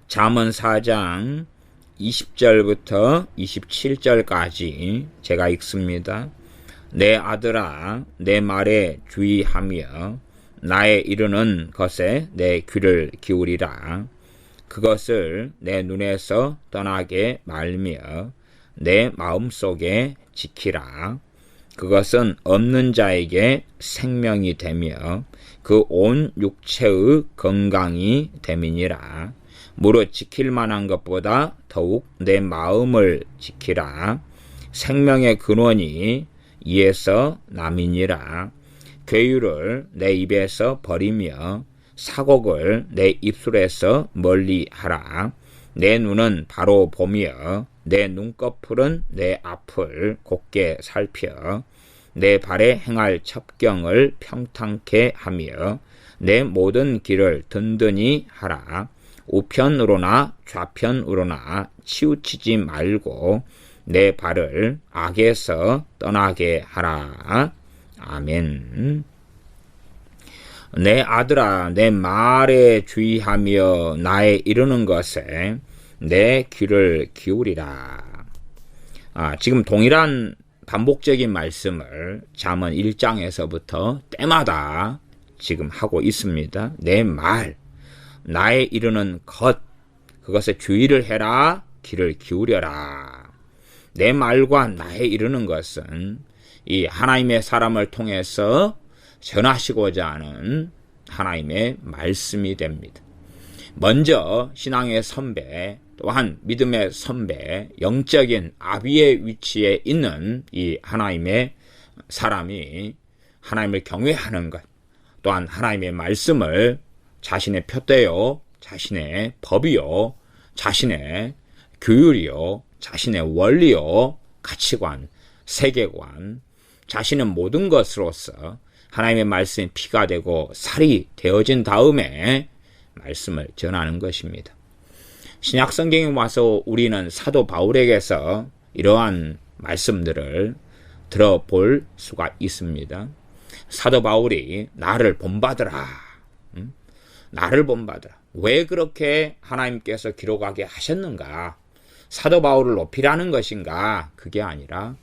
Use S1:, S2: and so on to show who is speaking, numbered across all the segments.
S1: 잠언 4장 20절부터 27절까지 제가 읽습니다. 내 아들아, 내 말에 주의하며 나의 이르는 것에 내 귀를 기울이라. 그것을 내 눈에서 떠나게 말며 내 마음속에 지키라. 그것은 없는 자에게 생명이 되며 그 온 육체의 건강이 됨이니라. 무릇 지킬 만한 것보다 더욱 내 마음을 지키라. 생명의 근원이 이에서 남이니라. 괴유를 내 입에서 버리며 사곡을 내 입술에서 멀리하라. 내 눈은 바로 보며 내 눈꺼풀은 내 앞을 곧게 살펴 내 발에 행할 첩경을 평탄케 하며 내 모든 길을 든든히 하라. 우편으로나 좌편으로나 치우치지 말고 내 발을 악에서 떠나게 하라. 아멘. 내 아들아, 내 말에 주의하며 나의 이르는 것에 내 귀를 기울이라. 지금 동일한 반복적인 말씀을 잠언 1장에서부터 때마다 지금 하고 있습니다. 내 말, 나의 이르는 것, 그것에 주의를 해라, 귀를 기울여라. 내 말과 나의 이르는 것은 이 하나님의 사람을 통해서 전하시고자 하는 하나님의 말씀이 됩니다. 먼저 신앙의 선배, 또한 믿음의 선배, 영적인 아비의 위치에 있는 이 하나님의 사람이 하나님을 경외하는 것, 또한 하나님의 말씀을 자신의 표대요, 자신의 법이요, 자신의 규율이요, 자신의 원리요, 가치관, 세계관, 자신의 모든 것으로서 하나님의 말씀이 피가 되고 살이 되어진 다음에 말씀을 전하는 것입니다. 신약 성경에 와서 우리는 사도 바울에게서 이러한 말씀들을 들어볼 수가 있습니다. 사도 바울이 나를 본받으라. 나를 본받으라. 왜 그렇게 하나님께서 기록하게 하셨는가? 사도 바울을 높이라는 것인가? 그게 아니라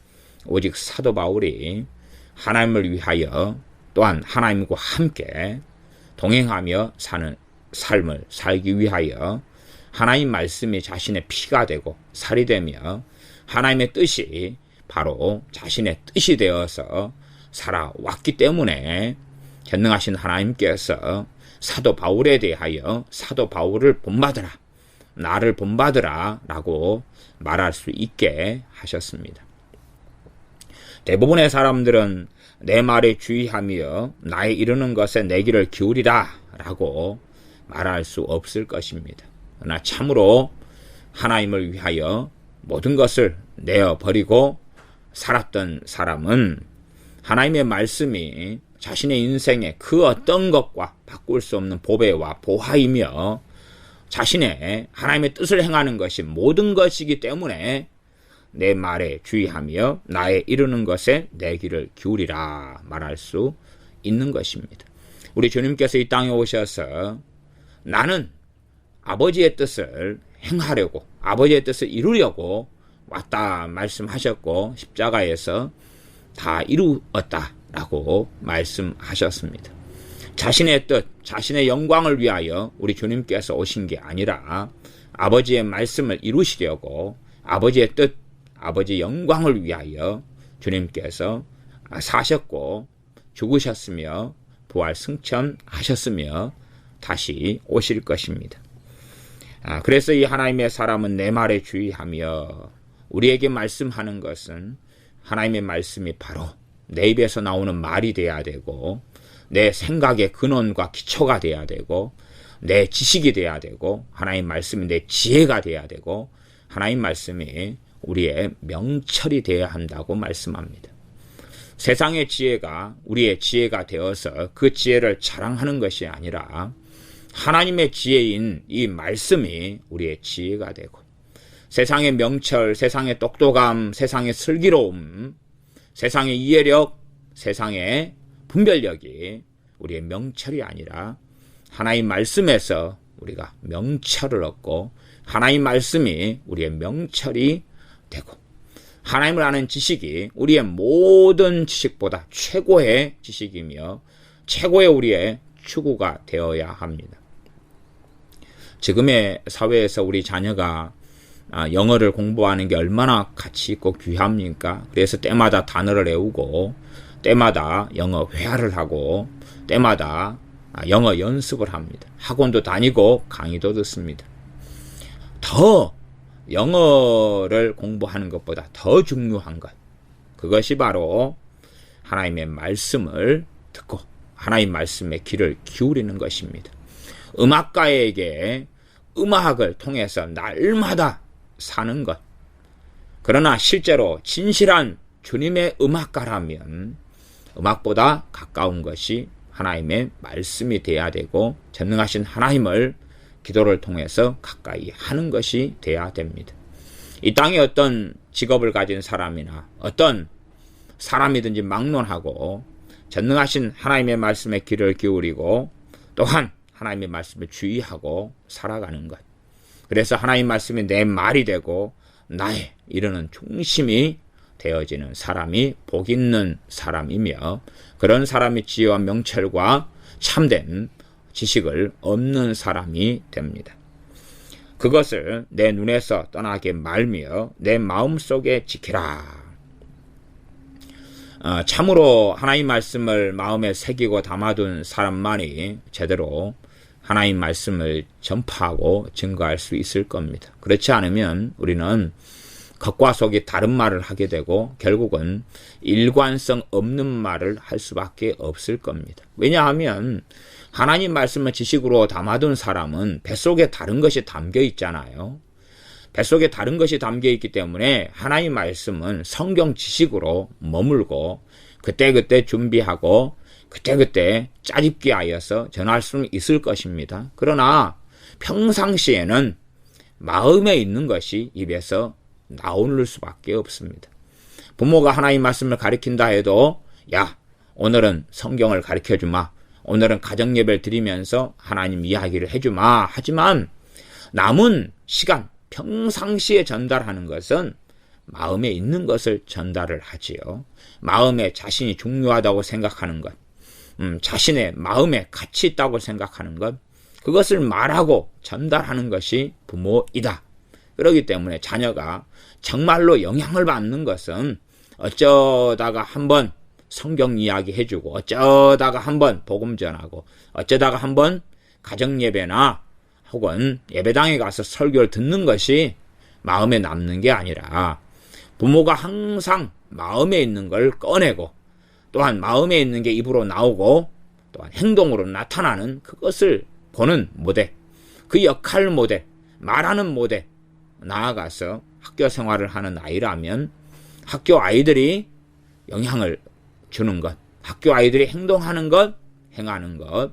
S1: 오직 사도 바울이 하나님을 위하여 또한 하나님과 함께 동행하며 사는 삶을 살기 위하여 하나님 말씀이 자신의 피가 되고 살이 되며 하나님의 뜻이 바로 자신의 뜻이 되어서 살아왔기 때문에 전능하신 하나님께서 사도 바울에 대하여 사도 바울을 본받으라, 나를 본받으라 라고 말할 수 있게 하셨습니다. 대부분의 사람들은 내 말에 주의하며 나의 이르는 것에 내 귀를 기울이라 라고 말할 수 없을 것입니다. 그러나 참으로 하나님을 위하여 모든 것을 내어버리고 살았던 사람은 하나님의 말씀이 자신의 인생의 그 어떤 것과 바꿀 수 없는 보배와 보화이며 자신의 하나님의 뜻을 행하는 것이 모든 것이기 때문에 내 말에 주의하며 나의 이르는 것에 내 귀를 기울이라 말할 수 있는 것입니다. 우리 주님께서 이 땅에 오셔서 나는 아버지의 뜻을 행하려고, 아버지의 뜻을 이루려고 왔다 말씀하셨고 십자가에서 다 이루었다라고 말씀하셨습니다. 자신의 뜻, 자신의 영광을 위하여 우리 주님께서 오신 게 아니라 아버지의 말씀을 이루시려고 아버지의 뜻, 아버지의 영광을 위하여 주님께서 사셨고 죽으셨으며 부활 승천하셨으며 다시 오실 것입니다. 그래서 이 하나님의 사람은 내 말에 주의하며 우리에게 말씀하는 것은 하나님의 말씀이 바로 내 입에서 나오는 말이 돼야 되고 내 생각의 근원과 기초가 돼야 되고 내 지식이 돼야 되고 하나님 말씀이 내 지혜가 돼야 되고 하나님 말씀이 우리의 명철이 되어야 한다고 말씀합니다. 세상의 지혜가 우리의 지혜가 되어서 그 지혜를 자랑하는 것이 아니라 하나님의 지혜인 이 말씀이 우리의 지혜가 되고 세상의 명철, 세상의 똑똑함, 세상의 슬기로움, 세상의 이해력, 세상의 분별력이 우리의 명철이 아니라 하나님 말씀에서 우리가 명철을 얻고 하나님 말씀이 우리의 명철이 되고 하나님을 아는 지식이 우리의 모든 지식보다 최고의 지식이며 최고의 우리의 추구가 되어야 합니다. 지금의 사회에서 우리 자녀가 영어를 공부하는 게 얼마나 가치 있고 귀합니까? 그래서 때마다 단어를 외우고 때마다 영어 회화를 하고 때마다 영어 연습을 합니다. 학원도 다니고 강의도 듣습니다. 더 영어를 공부하는 것보다 더 중요한 것, 그것이 바로 하나님의 말씀을 듣고 하나님 말씀에 귀를 기울이는 것입니다. 음악가에게 음악을 통해서 날마다 사는 것, 그러나 실제로 진실한 주님의 음악가라면 음악보다 가까운 것이 하나님의 말씀이 돼야 되고 전능하신 하나님을 기도를 통해서 가까이 하는 것이 돼야 됩니다. 이 땅에 어떤 직업을 가진 사람이나 어떤 사람이든지 막론하고 전능하신 하나님의 말씀에 귀를 기울이고 또한 하나님의 말씀을 주의하고 살아가는 것. 그래서 하나님 말씀이 내 말이 되고 나의 이르는 중심이 되어지는 사람이 복 있는 사람이며 그런 사람이 지혜와 명철과 참된 지식을 얻는 사람이 됩니다. 그것을 내 눈에서 떠나게 말며 내 마음속에 지키라. 참으로 하나님 말씀을 마음에 새기고 담아둔 사람만이 제대로 하나님 말씀을 전파하고 증거할 수 있을 겁니다. 그렇지 않으면 우리는 겉과 속이 다른 말을 하게 되고 결국은 일관성 없는 말을 할 수밖에 없을 겁니다. 왜냐하면 하나님 말씀을 지식으로 담아둔 사람은 뱃속에 다른 것이 담겨 있잖아요. 뱃속에 다른 것이 담겨 있기 때문에 하나님 말씀은 성경 지식으로 머물고 그때그때 준비하고 그때그때 짜집기 하여서 전할 수는 있을 것입니다. 그러나 평상시에는 마음에 있는 것이 입에서 나오는 수밖에 없습니다. 부모가 하나님 말씀을 가르친다 해도 야, 오늘은 성경을 가르쳐주마, 오늘은 가정예배를 드리면서 하나님 이야기를 해주마 하지만 남은 시간 평상시에 전달하는 것은 마음에 있는 것을 전달을 하지요. 마음에 자신이 중요하다고 생각하는 것, 자신의 마음에 가치 있다고 생각하는 것, 그것을 말하고 전달하는 것이 부모이다. 그렇기 때문에 자녀가 정말로 영향을 받는 것은 어쩌다가 한번 성경 이야기 해주고 어쩌다가 한번 복음 전하고 어쩌다가 한번 가정예배나 혹은 예배당에 가서 설교를 듣는 것이 마음에 남는 게 아니라 부모가 항상 마음에 있는 걸 꺼내고 또한 마음에 있는 게 입으로 나오고 또한 행동으로 나타나는 그것을 보는 모델, 그 역할 모델, 말하는 모델, 나아가서 학교 생활을 하는 아이라면 학교 아이들이 영향을 주는 것, 학교 아이들이 행동하는 것, 행하는 것,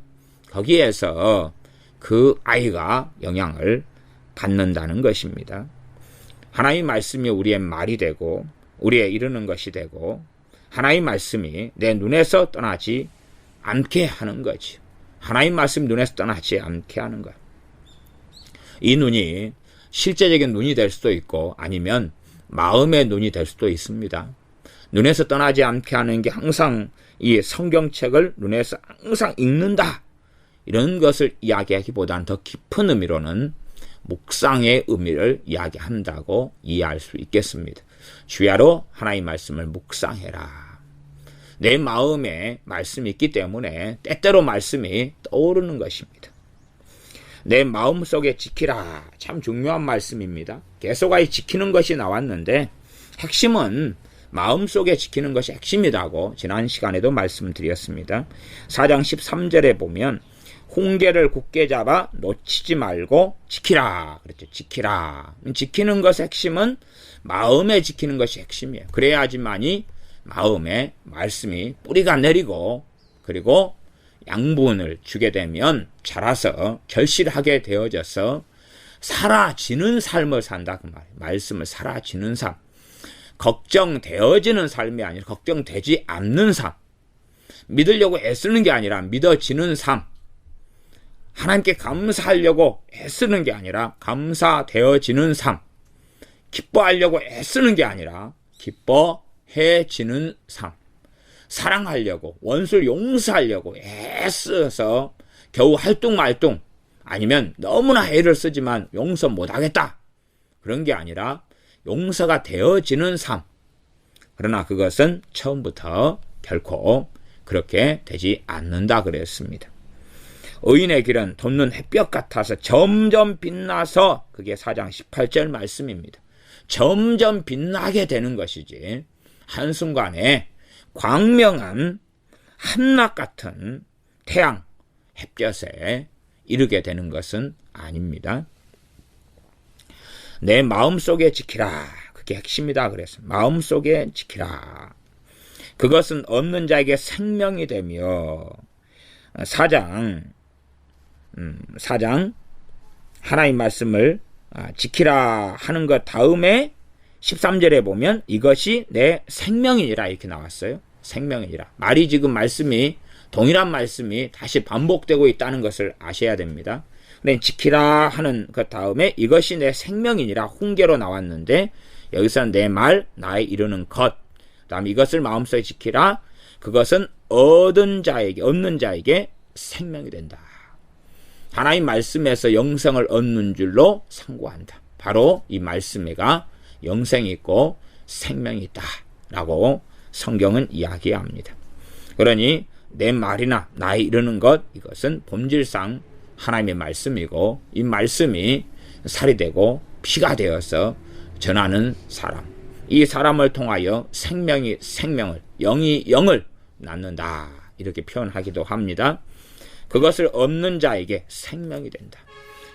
S1: 거기에서 그 아이가 영향을 받는다는 것입니다. 하나님 말씀이 우리의 말이 되고 우리의 이르는 것이 되고 하나님 말씀이 내 눈에서 떠나지 않게 하는 거지. 하나님 말씀 눈에서 떠나지 않게 하는 것. 이 눈이 실제적인 눈이 될 수도 있고 아니면 마음의 눈이 될 수도 있습니다. 눈에서 떠나지 않게 하는 게 항상 이 성경책을 눈에서 항상 읽는다. 이런 것을 이야기하기보다는 더 깊은 의미로는 묵상의 의미를 이야기한다고 이해할 수 있겠습니다. 주야로 하나님 말씀을 묵상해라. 내 마음에 말씀이 있기 때문에 때때로 말씀이 떠오르는 것입니다. 내 마음속에 지키라. 참 중요한 말씀입니다. 계속하여 지키는 것이 나왔는데 핵심은 마음속에 지키는 것이 핵심이라고 지난 시간에도 말씀드렸습니다. 4장 13절에 보면 홍게를 굳게 잡아 놓치지 말고 지키라. 그렇죠. 지키라. 지키는 것의 핵심은 마음에 지키는 것이 핵심이에요. 그래야지만이 마음에 말씀이 뿌리가 내리고 그리고 양분을 주게 되면 자라서 결실하게 되어져서 사라지는 삶을 산다. 그 말이에요. 말씀을 사라지는 삶. 걱정되어지는 삶이 아니라 걱정되지 않는 삶. 믿으려고 애쓰는 게 아니라 믿어지는 삶. 하나님께 감사하려고 애쓰는 게 아니라 감사되어지는 삶, 기뻐하려고 애쓰는 게 아니라 기뻐해지는 삶, 사랑하려고 원수를 용서하려고 애써서 겨우 할뚱말뚱 아니면 너무나 애를 쓰지만 용서 못하겠다 그런 게 아니라 용서가 되어지는 삶. 그러나 그것은 처음부터 결코 그렇게 되지 않는다 그랬습니다. 의인의 길은 돋는 햇볕 같아서 점점 빛나서, 그게 4장 18절 말씀입니다. 점점 빛나게 되는 것이지 한순간에 광명한 한낮 같은 태양 햇볕에 이르게 되는 것은 아닙니다. 내 마음속에 지키라, 그게 핵심이다 그랬어. 마음속에 지키라. 그것은 없는 자에게 생명이 되며, 4장 하나님 말씀을 지키라 하는 것 다음에 13절에 보면 이것이 내 생명이니라 이렇게 나왔어요. 생명이니라. 말이 지금 말씀이 동일한 말씀이 다시 반복되고 있다는 것을 아셔야 됩니다. 근데 지키라 하는 것 다음에 이것이 내 생명이니라 훈계로 나왔는데, 여기서는 내 말, 나의 이루는 것, 그 다음에 이것을 마음속에 지키라, 그것은 얻는 자에게 생명이 된다. 하나님 말씀에서 영생을 얻는 줄로 상고한다. 바로 이 말씀에가 영생이 있고 생명이 있다 라고 성경은 이야기합니다. 그러니 내 말이나 나의 이르는 것, 이것은 본질상 하나님의 말씀이고, 이 말씀이 살이 되고 피가 되어서 전하는 사람, 이 사람을 통하여 생명이 생명을, 영이 영을 낳는다 이렇게 표현하기도 합니다. 그것을 얻는 자에게 생명이 된다.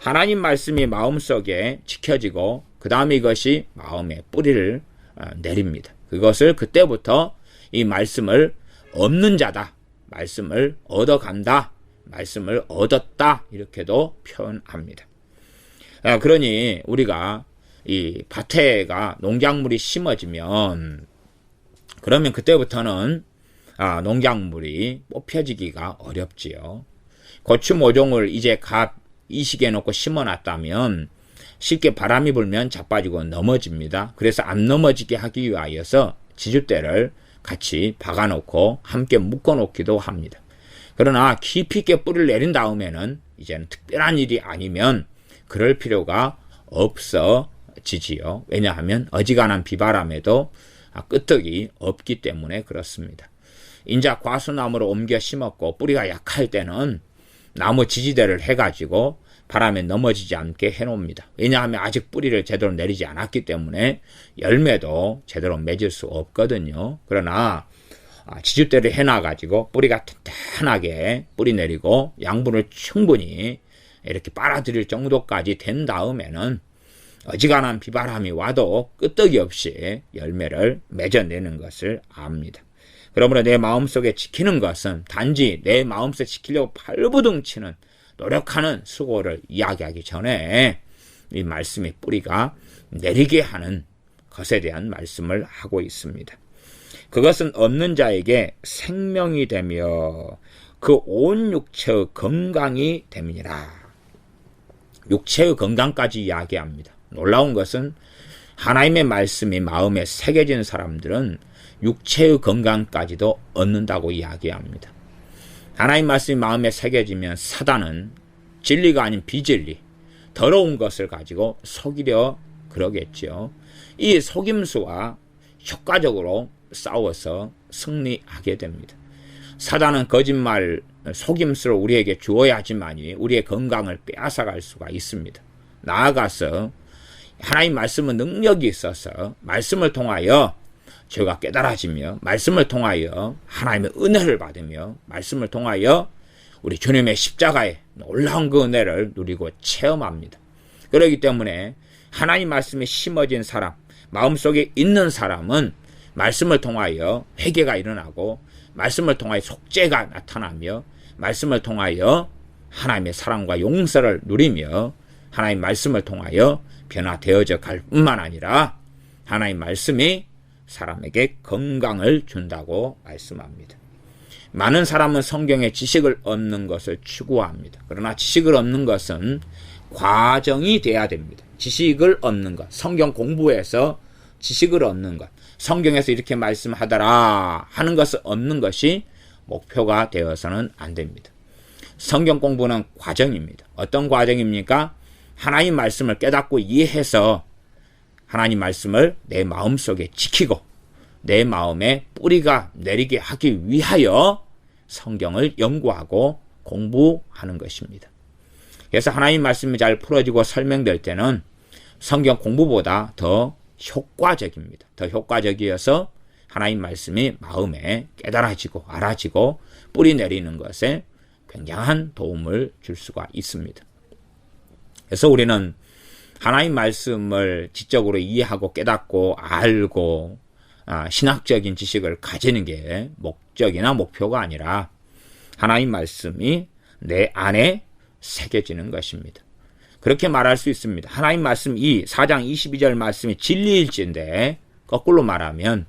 S1: 하나님 말씀이 마음속에 지켜지고 그 다음에 이것이 마음에 뿌리를 내립니다. 그것을 그때부터 이 말씀을 얻는 자다, 말씀을 얻어간다, 말씀을 얻었다 이렇게도 표현합니다. 그러니 우리가 이 밭에가 농작물이 심어지면, 그러면 그때부터는 농작물이 뽑혀지기가 어렵지요. 고추 모종을 이제 이 시기에 놓고 심어놨다면 쉽게 바람이 불면 자빠지고 넘어집니다. 그래서 안 넘어지게 하기 위하여서 지주대를 같이 박아놓고 함께 묶어놓기도 합니다. 그러나 깊이 있게 뿌리를 내린 다음에는 이제는 특별한 일이 아니면 그럴 필요가 없어지지요. 왜냐하면 어지간한 비바람에도 끄떡이 없기 때문에 그렇습니다. 인자 과수나무로 옮겨 심었고 뿌리가 약할 때는 나무 지지대를 해가지고 바람에 넘어지지 않게 해놓습니다. 왜냐하면 아직 뿌리를 제대로 내리지 않았기 때문에 열매도 제대로 맺을 수 없거든요. 그러나 지주대를 해놔가지고 뿌리가 튼튼하게 뿌리 내리고 양분을 충분히 이렇게 빨아들일 정도까지 된 다음에는 어지간한 비바람이 와도 끄떡이 없이 열매를 맺어내는 것을 압니다. 그러므로 내 마음속에 지키는 것은 단지 내 마음속에 지키려고 발부둥치는 노력하는 수고를 이야기하기 전에 이 말씀의 뿌리가 내리게 하는 것에 대한 말씀을 하고 있습니다. 그것은 없는 자에게 생명이 되며 그 온 육체의 건강이 됨이니라. 육체의 건강까지 이야기합니다. 놀라운 것은 하나님의 말씀이 마음에 새겨진 사람들은 육체의 건강까지도 얻는다고 이야기합니다. 하나님 말씀이 마음에 새겨지면 사단은 진리가 아닌 비진리, 더러운 것을 가지고 속이려 그러겠죠. 이 속임수와 효과적으로 싸워서 승리하게 됩니다. 사단은 거짓말, 속임수를 우리에게 주어야지만이 우리의 건강을 빼앗아갈 수가 있습니다. 나아가서 하나님 말씀은 능력이 있어서 말씀을 통하여 죄가 깨달아지며, 말씀을 통하여 하나님의 은혜를 받으며, 말씀을 통하여 우리 주님의 십자가의 놀라운 그 은혜를 누리고 체험합니다. 그렇기 때문에 하나님 말씀이 심어진 사람, 마음속에 있는 사람은 말씀을 통하여 회개가 일어나고, 말씀을 통하여 속죄가 나타나며, 말씀을 통하여 하나님의 사랑과 용서를 누리며, 하나님 말씀을 통하여 변화되어져 갈 뿐만 아니라 하나님 말씀이 사람에게 건강을 준다고 말씀합니다. 많은 사람은 성경에 지식을 얻는 것을 추구합니다. 그러나 지식을 얻는 것은 과정이 돼야 됩니다. 지식을 얻는 것, 성경 공부에서 지식을 얻는 것, 성경에서 이렇게 말씀하더라 하는 것을 얻는 것이 목표가 되어서는 안 됩니다. 성경 공부는 과정입니다. 어떤 과정입니까? 하나님 말씀을 깨닫고 이해해서 하나님 말씀을 내 마음속에 지키고 내 마음에 뿌리가 내리게 하기 위하여 성경을 연구하고 공부하는 것입니다. 그래서 하나님 말씀이 잘 풀어지고 설명될 때는 성경 공부보다 더 효과적입니다. 더 효과적이어서 하나님 말씀이 마음에 깨달아지고 알아지고 뿌리 내리는 것에 굉장한 도움을 줄 수가 있습니다. 그래서 우리는 하나님 말씀을 지적으로 이해하고 깨닫고 알고 신학적인 지식을 가지는 게 목적이나 목표가 아니라 하나님 말씀이 내 안에 새겨지는 것입니다. 그렇게 말할 수 있습니다. 하나님 말씀 4장 22절 말씀이 진리일진데 거꾸로 말하면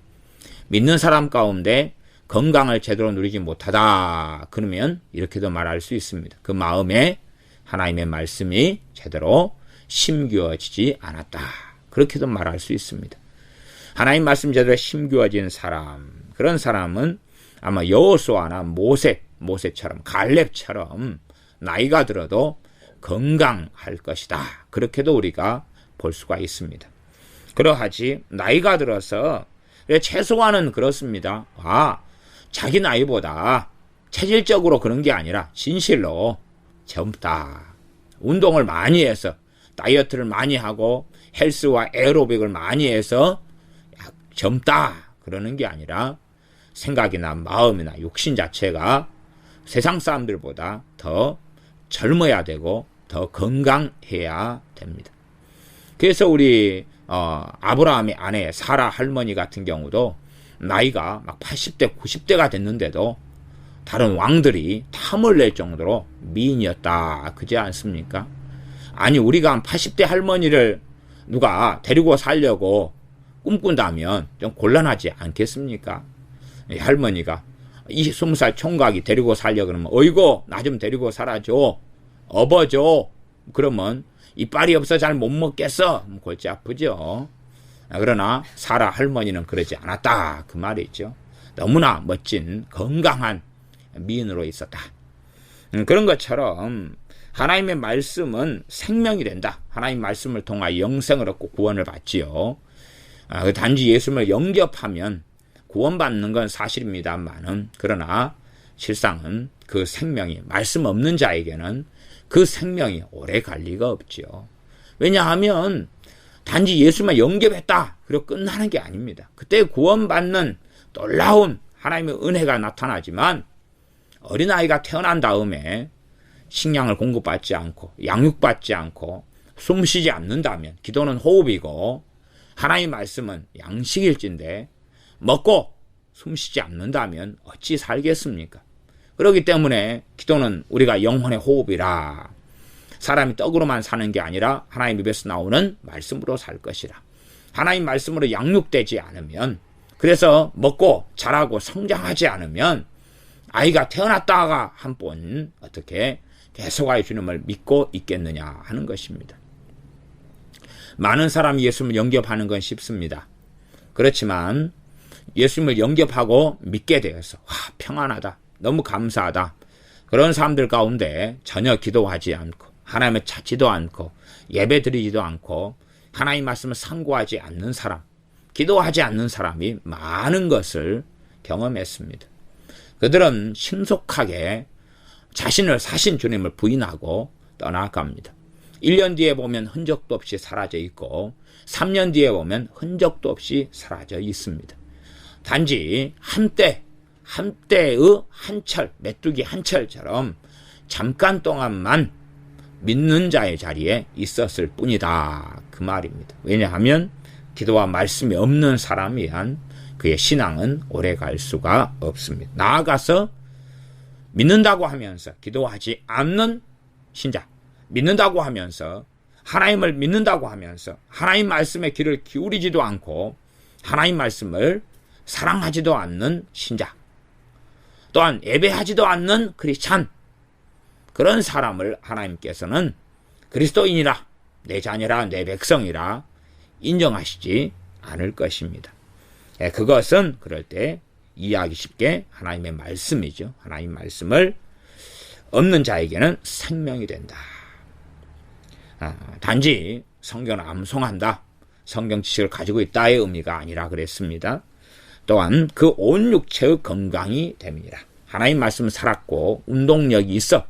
S1: 믿는 사람 가운데 건강을 제대로 누리지 못하다. 그러면 이렇게도 말할 수 있습니다. 그 마음에 하나님의 말씀이 제대로 심기어지지 않았다. 그렇게도 말할 수 있습니다. 하나님 말씀 제대로 심기어진 사람, 그런 사람은 아마 여호수아나 모세처럼 갈렙처럼 나이가 들어도 건강할 것이다. 그렇게도 우리가 볼 수가 있습니다. 그러하지 나이가 들어서 최소한은 그렇습니다. 자기 나이보다 체질적으로 그런 게 아니라 진실로 젊다. 운동을 많이 해서 다이어트를 많이 하고 헬스와 에어로빅을 많이 해서 젊다. 그러는 게 아니라 생각이나 마음이나 육신 자체가 세상 사람들보다 더 젊어야 되고 더 건강해야 됩니다. 그래서 우리 아브라함의 아내 사라 할머니 같은 경우도 나이가 막 80대 90대가 됐는데도 다른 왕들이 탐을 낼 정도로 미인이었다. 그지 않습니까? 아니 우리가 한 80대 할머니를 누가 데리고 살려고 꿈꾼다면 좀 곤란하지 않겠습니까? 이 할머니가 20살 총각이 데리고 살려 그러면 어이구 나 좀 데리고 살아줘. 업어줘. 그러면 이빨이 없어 잘 못 먹겠어. 골치 아프죠. 그러나 사라 할머니는 그러지 않았다. 그 말이죠. 너무나 멋진 건강한 미인으로 있었다. 그런 것처럼 하나님의 말씀은 생명이 된다. 하나님 말씀을 통하여 영생을 얻고 구원을 받지요. 단지 예수님을 영접하면 구원받는 건 사실입니다만은 그러나 실상은 그 생명이 말씀 없는 자에게는 그 생명이 오래 갈 리가 없지요. 왜냐하면 단지 예수만 영접했다 그리고 끝나는 게 아닙니다. 그때 구원받는 놀라운 하나님의 은혜가 나타나지만 어린아이가 태어난 다음에 식량을 공급받지 않고 양육받지 않고 숨쉬지 않는다면 기도는 호흡이고 하나님의 말씀은 양식일진데 먹고 숨쉬지 않는다면 어찌 살겠습니까? 그렇기 때문에 기도는 우리가 영혼의 호흡이라 사람이 떡으로만 사는 게 아니라 하나님 입에서 나오는 말씀으로 살 것이라. 하나님 말씀으로 양육되지 않으면 그래서 먹고 자라고 성장하지 않으면 아이가 태어났다가 한 번 어떻게 계속하여 주님을 믿고 있겠느냐 하는 것입니다. 많은 사람이 예수님을 영접하는 건 쉽습니다. 그렇지만 예수님을 영접하고 믿게 되어서 평안하다. 너무 감사하다. 그런 사람들 가운데 전혀 기도하지 않고 하나님을 찾지도 않고 예배 드리지도 않고 하나님 말씀을 상고하지 않는 사람, 기도하지 않는 사람이 많은 것을 경험했습니다. 그들은 신속하게 자신을 사신 주님을 부인하고 떠나갑니다. 1년 뒤에 보면 흔적도 없이 사라져 있고 3년 뒤에 보면 흔적도 없이 사라져 있습니다. 단지 한때의 한철, 메뚜기 한철처럼 잠깐 동안만 믿는 자의 자리에 있었을 뿐이다. 그 말입니다. 왜냐하면 기도와 말씀이 없는 사람이란 그의 신앙은 오래 갈 수가 없습니다. 나아가서 믿는다고 하면서 기도하지 않는 신자, 믿는다고 하면서 하나님을 믿는다고 하면서 하나님 말씀에 귀를 기울이지도 않고 하나님 말씀을 사랑하지도 않는 신자, 또한 예배하지도 않는 크리스찬, 그런 사람을 하나님께서는 그리스도인이라, 내 자녀라, 내 백성이라 인정하시지 않을 것입니다. 그것은 그럴 때 이해하기 쉽게 하나님의 말씀이죠. 하나님 말씀을 없는 자에게는 생명이 된다. 단지 성경을 암송한다, 성경 지식을 가지고 있다의 의미가 아니라 그랬습니다. 또한 그 온 육체의 건강이 됩니다. 하나님 말씀은 살았고 운동력이 있어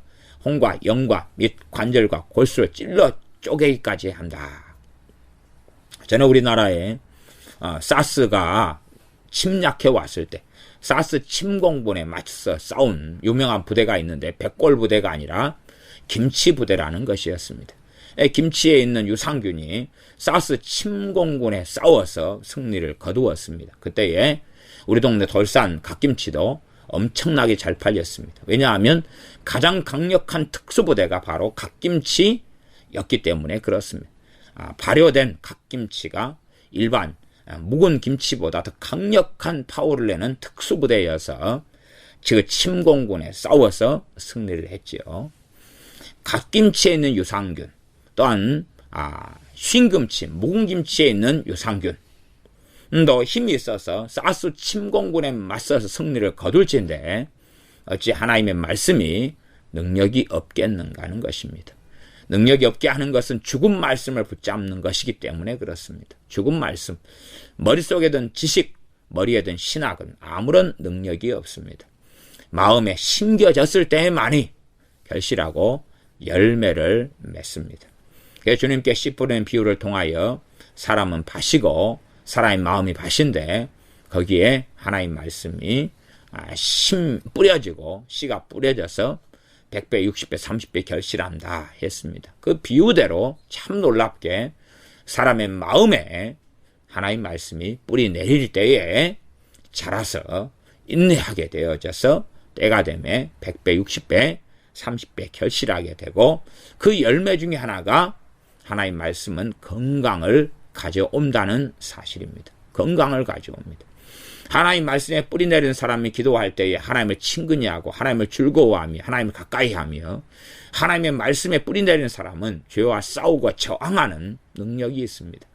S1: 혼과 영과 및 관절과 골수를 찔러 쪼개기까지 한다. 저는 우리나라에 사스가 침략해 왔을 때 사스 침공군에 맞서 싸운 유명한 부대가 있는데 백골 부대가 아니라 김치 부대라는 것이었습니다. 김치에 있는 유산균이 사스 침공군에 싸워서 승리를 거두었습니다. 그때에 우리 동네 돌산 갓김치도 엄청나게 잘 팔렸습니다. 왜냐하면 가장 강력한 특수부대가 바로 갓김치였기 때문에 그렇습니다. 발효된 갓김치가 일반 묵은 김치보다 더 강력한 파워를 내는 특수부대여서 그 침공군에 싸워서 승리를 했지요. 갓김치에 있는 유산균, 또한 쉰김치, 묵은 김치에 있는 유산균 더 힘이 있어서 사스 침공군에 맞서서 승리를 거둘진데 어찌 하나님의 말씀이 능력이 없겠는가 하는 것입니다. 능력이 없게 하는 것은 죽은 말씀을 붙잡는 것이기 때문에 그렇습니다. 죽은 말씀, 머릿속에 든 지식, 머리에 든 신학은 아무런 능력이 없습니다. 마음에 심겨졌을 때에만이 결실하고 열매를 맺습니다. 그래서 주님께 씨 뿌리는 비유를 통하여 사람은 밭이고 사람의 마음이 밭인데 거기에 하나님 말씀이 뿌려지고 씨가 뿌려져서 100배, 60배, 30배 결실한다 했습니다. 그 비유대로 참 놀랍게 사람의 마음에 하나님 말씀이 뿌리 내릴 때에 자라서 인내하게 되어져서 때가 되면 100배, 60배, 30배 결실하게 되고 그 열매 중에 하나가 하나님 말씀은 건강을 가져온다는 사실입니다. 건강을 가져옵니다. 하나님 말씀에 뿌리 내리는 사람이 기도할 때에 하나님을 친근히 하고 하나님을 즐거워하며 하나님을 가까이 하며 하나님의 말씀에 뿌리 내리는 사람은 죄와 싸우고 저항하는 능력이 있습니다.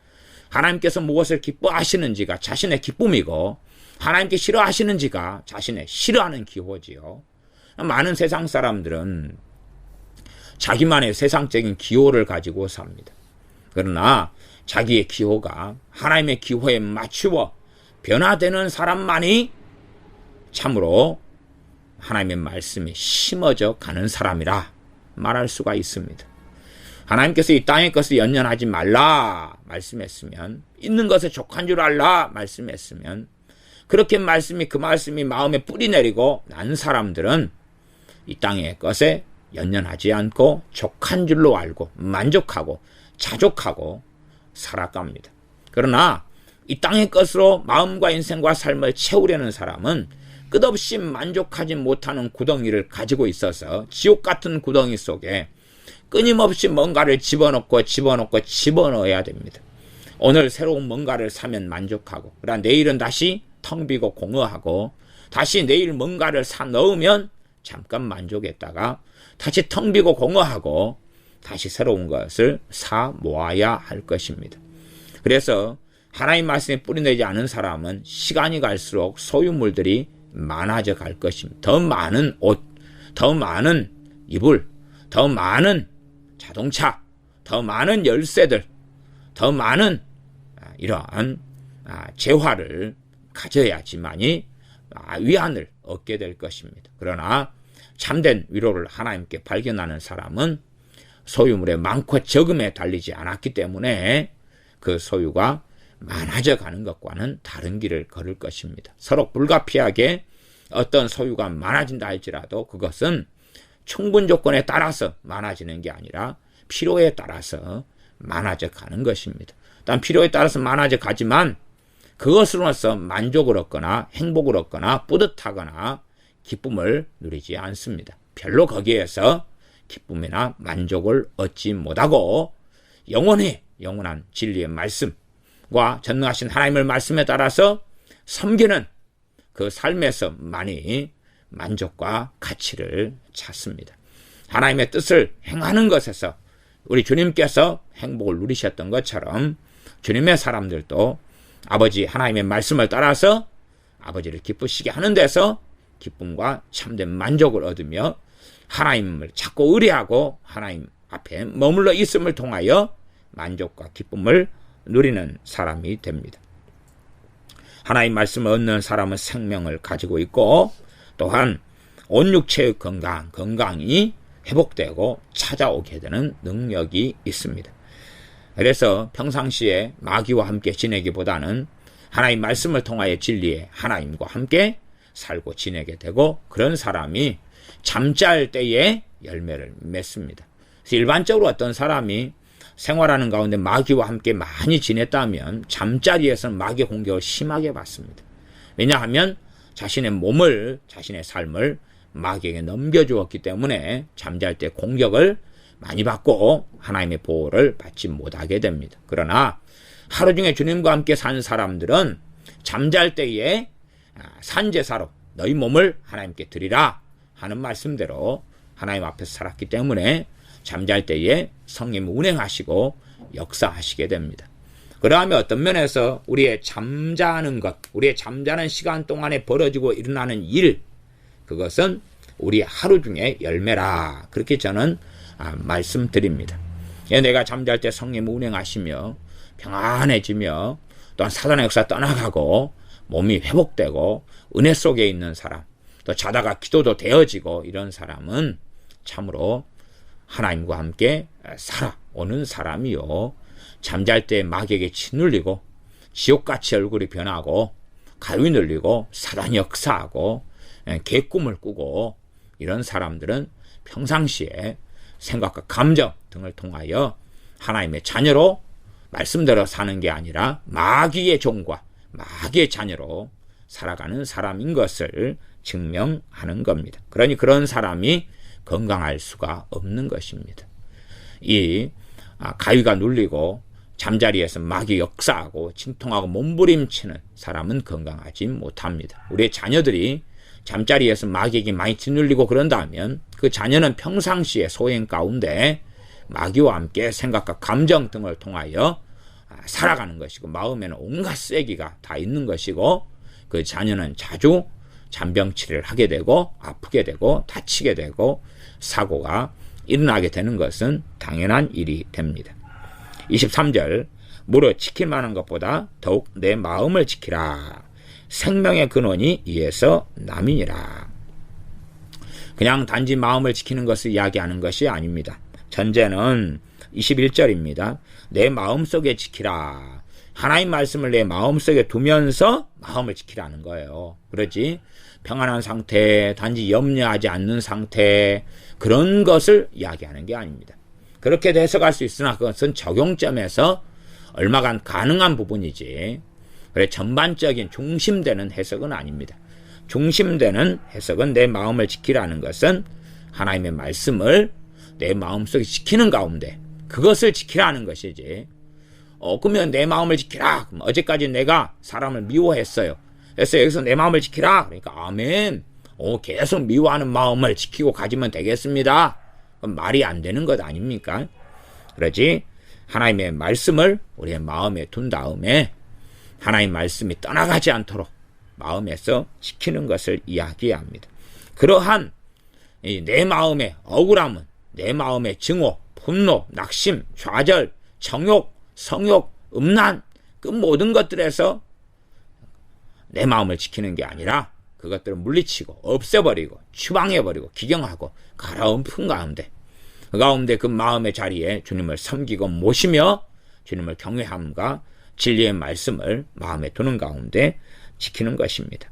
S1: 하나님께서 무엇을 기뻐하시는지가 자신의 기쁨이고 하나님께 싫어하시는지가 자신의 싫어하는 기호지요. 많은 세상 사람들은 자기만의 세상적인 기호를 가지고 삽니다. 그러나 자기의 기호가 하나님의 기호에 맞추어 변화되는 사람만이 참으로 하나님의 말씀이 심어져 가는 사람이라 말할 수가 있습니다. 하나님께서 이 땅의 것을 연연하지 말라 말씀했으면, 있는 것에 족한 줄 알라 말씀했으면, 그렇게 그 말씀이 마음에 뿌리 내리고 난 사람들은 이 땅의 것에 연연하지 않고 족한 줄로 알고 만족하고 자족하고 살아갑니다. 그러나 이 땅의 것으로 마음과 인생과 삶을 채우려는 사람은 끝없이 만족하지 못하는 구덩이를 가지고 있어서 지옥 같은 구덩이 속에 끊임없이 뭔가를 집어넣어야 됩니다. 오늘 새로운 뭔가를 사면 만족하고, 그러나 내일은 다시 텅 비고 공허하고, 다시 내일 뭔가를 사 넣으면 잠깐 만족했다가 다시 텅 비고 공허하고 다시 새로운 것을 사 모아야 할 것입니다. 그래서 하나님 말씀에 뿌리내지 않은 사람은 시간이 갈수록 소유물들이 많아져 갈 것입니다. 더 많은 옷, 더 많은 이불, 더 많은 자동차, 더 많은 열쇠들, 더 많은 이러한 재화를 가져야지만이 위안을 얻게 될 것입니다. 그러나 참된 위로를 하나님께 발견하는 사람은 소유물의 많고 적음에 달리지 않았기 때문에 그 소유가 많아져 가는 것과는 다른 길을 걸을 것입니다. 서로 불가피하게 어떤 소유가 많아진다 할지라도 그것은 충분 조건에 따라서 많아지는 게 아니라 필요에 따라서 많아져 가는 것입니다. 일단 필요에 따라서 많아져 가지만 그것으로서 만족을 얻거나 행복을 얻거나 뿌듯하거나 기쁨을 누리지 않습니다. 별로 거기에서 기쁨이나 만족을 얻지 못하고 영원한 진리의 말씀과 전능하신 하나님의 말씀에 따라서 섬기는 그 삶에서만이 만족과 가치를 찾습니다. 하나님의 뜻을 행하는 것에서 우리 주님께서 행복을 누리셨던 것처럼 주님의 사람들도 아버지 하나님의 말씀을 따라서 아버지를 기쁘시게 하는 데서 기쁨과 참된 만족을 얻으며 하나님을 찾고 의뢰하고 하나님 앞에 머물러 있음을 통하여 만족과 기쁨을 누리는 사람이 됩니다. 하나님 말씀을 얻는 사람은 생명을 가지고 있고 또한 온 육체의 건강이 회복되고 찾아오게 되는 능력이 있습니다. 그래서 평상시에 마귀와 함께 지내기보다는 하나님 말씀을 통하여 진리에 하나님과 함께 살고 지내게 되고 그런 사람이 잠잘 때에 열매를 맺습니다. 그래서 일반적으로 어떤 사람이 생활하는 가운데 마귀와 함께 많이 지냈다면 잠자리에서는 마귀 공격을 심하게 받습니다. 왜냐하면 자신의 몸을, 자신의 삶을 마귀에게 넘겨주었기 때문에 잠잘 때 공격을 많이 받고 하나님의 보호를 받지 못하게 됩니다. 그러나 하루 중에 주님과 함께 산 사람들은 잠잘 때에 산제사로 너희 몸을 하나님께 드리라 하는 말씀대로 하나님 앞에서 살았기 때문에 잠잘 때에 성령이 운행하시고 역사하시게 됩니다. 그러하면 어떤 면에서 우리의 잠자는 것, 우리의 잠자는 시간 동안에 벌어지고 일어나는 일, 그것은 우리 하루 중에 열매라. 그렇게 저는 말씀드립니다. 내가 잠잘 때 성령이 운행하시며 평안해지며 또한 사단의 역사 떠나가고 몸이 회복되고 은혜 속에 있는 사람, 또 자다가 기도도 되어지고 이런 사람은 참으로 하나님과 함께 살아오는 사람이요. 잠잘 때 마귀에게 짓눌리고 지옥같이 얼굴이 변하고 가위 눌리고 사단이 역사하고 개꿈을 꾸고 이런 사람들은 평상시에 생각과 감정 등을 통하여 하나님의 자녀로 말씀대로 사는 게 아니라 마귀의 종과 마귀의 자녀로 살아가는 사람인 것을 증명하는 겁니다. 그러니 그런 사람이 건강할 수가 없는 것입니다. 이 가위가 눌리고 잠자리에서 마귀 역사하고 진통하고 몸부림치는 사람은 건강하지 못합니다. 우리의 자녀들이 잠자리에서 마귀에게 많이 짓눌리고 그런다면 그 자녀는 평상시에 소행 가운데 마귀와 함께 생각과 감정 등을 통하여 살아가는 것이고 마음에는 온갖 쐐기가 다 있는 것이고 그 자녀는 자주 잔병치레를 하게 되고 아프게 되고 다치게 되고 사고가 일어나게 되는 것은 당연한 일이 됩니다. 23절 무릇 지킬 만한 것보다 더욱 내 마음을 지키라. 생명의 근원이 이에서 남이니라. 그냥 단지 마음을 지키는 것을 이야기하는 것이 아닙니다. 전제는 21절입니다. 내 마음속에 지키라. 하나님 말씀을 내 마음속에 두면서 마음을 지키라는 거예요. 그러지 평안한 상태, 단지 염려하지 않는 상태, 그런 것을 이야기하는 게 아닙니다. 그렇게 해석할 수 있으나 그것은 적용점에서 얼마간 가능한 부분이지 그래 전반적인 중심되는 해석은 아닙니다. 중심되는 해석은 내 마음을 지키라는 것은 하나님의 말씀을 내 마음속에 지키는 가운데 그것을 지키라는 것이지. 그러면 내 마음을 지키라. 그럼 어제까지 내가 사람을 미워했어요. 그래서 여기서 내 마음을 지키라. 그러니까 아멘. 계속 미워하는 마음을 지키고 가지면 되겠습니다. 그럼 말이 안 되는 것 아닙니까? 그러지 하나님의 말씀을 우리의 마음에 둔 다음에 하나님 말씀이 떠나가지 않도록 마음에서 지키는 것을 이야기합니다. 그러한 내 마음의 억울함은 내 마음의 증오, 분노, 낙심, 좌절, 정욕, 성욕, 음란 그 모든 것들에서 내 마음을 지키는 게 아니라 그것들을 물리치고 없애버리고 추방해버리고 기경하고 가라앉힌 가운데 그 가운데 그 마음의 자리에 주님을 섬기고 모시며 주님을 경외함과 진리의 말씀을 마음에 두는 가운데 지키는 것입니다.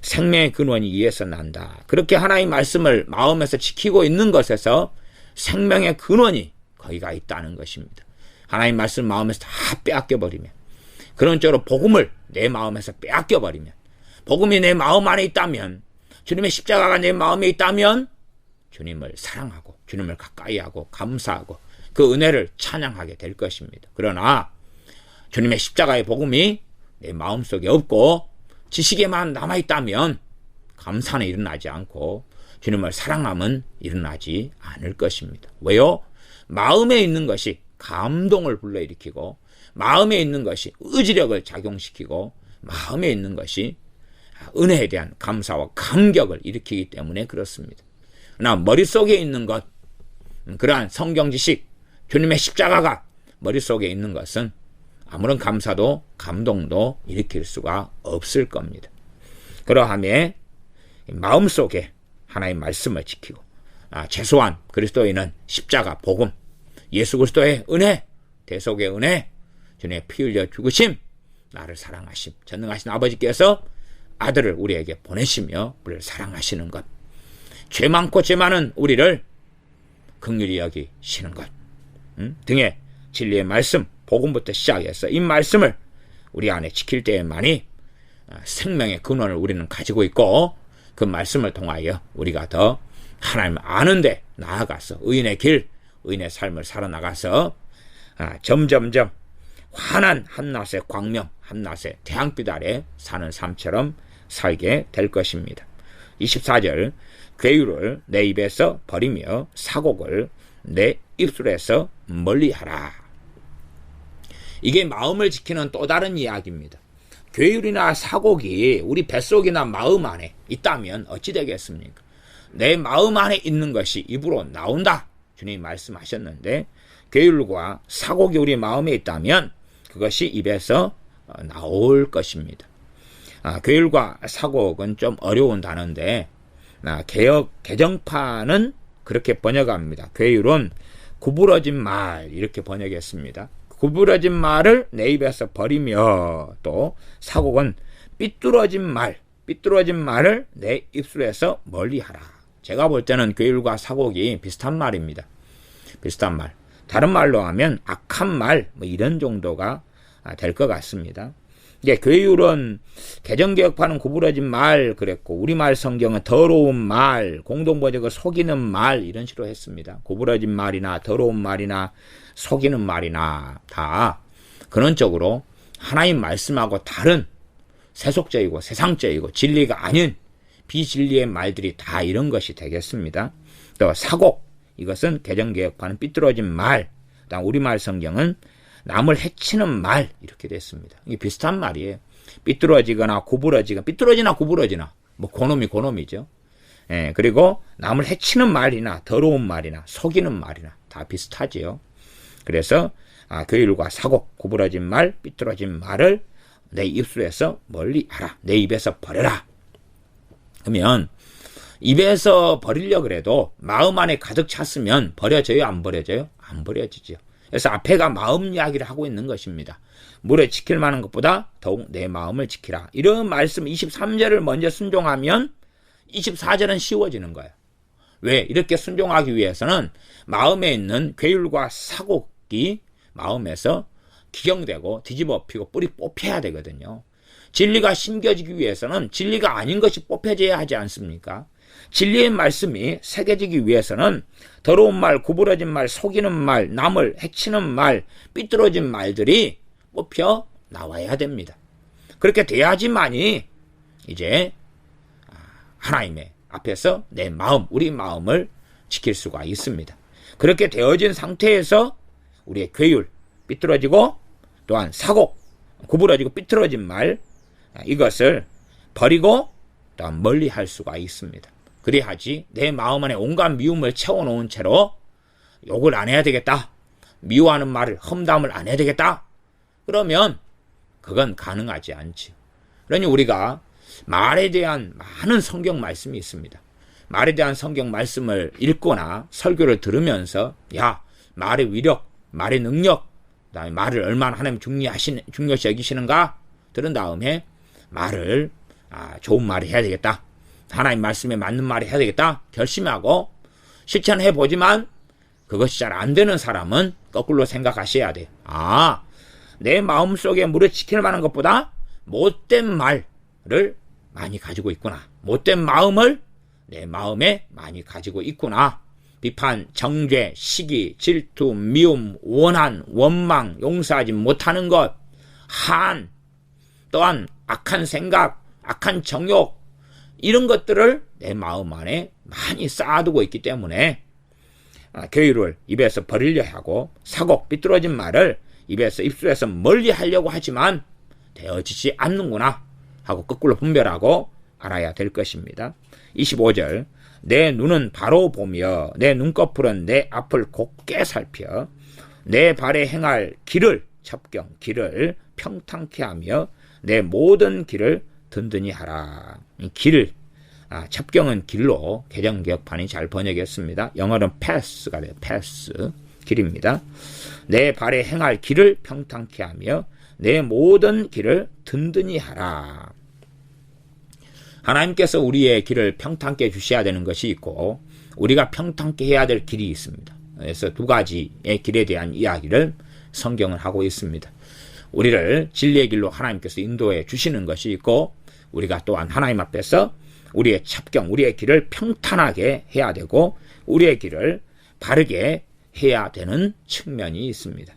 S1: 생명의 근원이 이에서 난다. 그렇게 하나님의 말씀을 마음에서 지키고 있는 것에서 생명의 근원이 거기가 있다는 것입니다. 하나님 말씀 마음에서 다 빼앗겨버리면 그런 쪽으로 복음을 내 마음에서 빼앗겨버리면 복음이 내 마음 안에 있다면 주님의 십자가가 내 마음에 있다면 주님을 사랑하고 주님을 가까이하고 감사하고 그 은혜를 찬양하게 될 것입니다. 그러나 주님의 십자가의 복음이 내 마음속에 없고 지식에만 남아있다면 감사는 일어나지 않고 주님을 사랑함은 일어나지 않을 것입니다. 왜요? 마음에 있는 것이 감동을 불러일으키고 마음에 있는 것이 의지력을 작용시키고 마음에 있는 것이 은혜에 대한 감사와 감격을 일으키기 때문에 그렇습니다. 그러나 머릿속에 있는 것, 그러한 성경 지식, 주님의 십자가가 머릿속에 있는 것은 아무런 감사도 감동도 일으킬 수가 없을 겁니다. 그러함에 마음속에 하나의 말씀을 지키고 최소한 그리스도인은 십자가 복음, 예수 그리스도의 은혜, 대속의 은혜, 주님의 피 흘려 죽으심, 나를 사랑하심, 전능하신 아버지께서 아들을 우리에게 보내시며 우리를 사랑하시는 것, 죄 많고 죄 많은 우리를 긍휼히 여기시는 것 등의 진리의 말씀, 복음부터 시작해서 이 말씀을 우리 안에 지킬 때에만이 생명의 근원을 우리는 가지고 있고 그 말씀을 통하여 우리가 더 하나님을 아는데 나아가서 의인의 길, 의인의 삶을 살아나가서 점점점 환한 한낮의 광명, 한낮의 태양빛 아래 사는 삶처럼 살게 될 것입니다. 24절, 괴유를 내 입에서 버리며 사곡을 내 입술에서 멀리하라. 이게 마음을 지키는 또 다른 이야기입니다. 괴율이나 사곡이 우리 뱃속이나 마음 안에 있다면 어찌 되겠습니까? 내 마음 안에 있는 것이 입으로 나온다. 주님이 말씀하셨는데 괴율과 사곡이 우리 마음에 있다면 그것이 입에서 나올 것입니다. 괴율과 사곡은 좀 어려운 단어인데 개정판은 그렇게 번역합니다. 괴율은 구부러진 말 이렇게 번역했습니다. 구부러진 말을 내 입에서 버리며 또 사곡은 삐뚤어진 말을 내 입술에서 멀리하라. 제가 볼 때는 괴율과 사곡이 비슷한 말입니다. 비슷한 말. 다른 말로 하면 악한 말 이런 정도가 될 것 같습니다. 이제 괴율은 개정개혁파는 구부러진 말 그랬고 우리말 성경은 더러운 말, 공동번역은 속이는 말 이런 식으로 했습니다. 구부러진 말이나 더러운 말이나 속이는 말이나 다 근원적으로 하나님 말씀하고 다른 세속적이고 세상적이고 진리가 아닌 비진리의 말들이 다 이런 것이 되겠습니다. 또 사곡, 이것은 개정개혁파는 삐뚤어진 말, 그다음 우리말 성경은 남을 해치는 말 이렇게 됐습니다. 이게 비슷한 말이에요. 삐뚤어지거나 구부러지거나 삐뚤어지나 구부러지나 고놈이죠. 그리고 남을 해치는 말이나 더러운 말이나 속이는 말이나 다 비슷하지요. 그래서 괴율과 사곡, 구부러진 말, 삐뚤어진 말을 내 입술에서 멀리하라. 내 입에서 버려라. 그러면 입에서 버리려고 그래도 마음 안에 가득 찼으면 버려져요? 안 버려져요? 안 버려지죠. 그래서 앞에가 마음 이야기를 하고 있는 것입니다. 물에 지킬 만한 것보다 더욱 내 마음을 지키라. 이런 말씀 23절을 먼저 순종하면 24절은 쉬워지는 거예요. 왜? 이렇게 순종하기 위해서는 마음에 있는 괴율과 사곡이 마음에서 기경되고 뒤집어 엎이고 뿌리 뽑혀야 되거든요. 진리가 심겨지기 위해서는 진리가 아닌 것이 뽑혀져야 하지 않습니까? 진리의 말씀이 새겨지기 위해서는 더러운 말, 구부러진 말, 속이는 말, 남을 해치는 말, 삐뚤어진 말들이 뽑혀 나와야 됩니다. 그렇게 돼야지만이 이제 하나님의 앞에서 내 마음, 우리 마음을 지킬 수가 있습니다. 그렇게 되어진 상태에서 우리의 괴율, 삐뚤어지고 또한 사곡, 구부러지고 삐뚤어진 말 이것을 버리고 또한 멀리 할 수가 있습니다. 그래야지 내 마음 안에 온갖 미움을 채워놓은 채로 욕을 안 해야 되겠다. 미워하는 말을 험담을 안 해야 되겠다. 그러면 그건 가능하지 않지. 그러니 우리가 말에 대한 많은 성경 말씀이 있습니다. 말에 대한 성경 말씀을 읽거나 설교를 들으면서 야 말의 위력, 말의 능력, 그다음에 말을 얼마나 하나님 중요시 여기시는가 들은 다음에 말을 좋은 말을 해야 되겠다. 하나님 말씀에 맞는 말을 해야 되겠다. 결심하고 실천해보지만 그것이 잘 안 되는 사람은 거꾸로 생각하셔야 돼요. 내 마음속에 물에 지킬 만한 것보다 못된 말을 많이 가지고 있구나. 못된 마음을 내 마음에 많이 가지고 있구나. 비판, 정죄, 시기, 질투, 미움, 원한, 원망, 용서하지 못하는 것, 또한 악한 생각, 악한 정욕 이런 것들을 내 마음 안에 많이 쌓아두고 있기 때문에 교율을 입에서 버리려 하고 사고 삐뚤어진 말을 입술에서 멀리 하려고 하지만 되어지지 않는구나 하고 거꾸로 분별하고 알아야 될 것입니다. 25절 내 눈은 바로 보며 내 눈꺼풀은 내 앞을 곱게 살펴 내 발에 행할 길을 첩경 길을 평탄케 하며 내 모든 길을 든든히 하라. 길 첩경은 길로 개정개혁판이 잘 번역했습니다. 영어로는 pass가 돼요. pass 길입니다. 내 발에 행할 길을 평탄케 하며 내 모든 길을 든든히 하라. 하나님께서 우리의 길을 평탄케 주셔야 되는 것이 있고 우리가 평탄케 해야 될 길이 있습니다. 그래서 두 가지의 길에 대한 이야기를 성경은 하고 있습니다. 우리를 진리의 길로 하나님께서 인도해 주시는 것이 있고 우리가 또한 하나님 앞에서 우리의 첩경, 우리의 길을 평탄하게 해야 되고 우리의 길을 바르게 해야 되는 측면이 있습니다.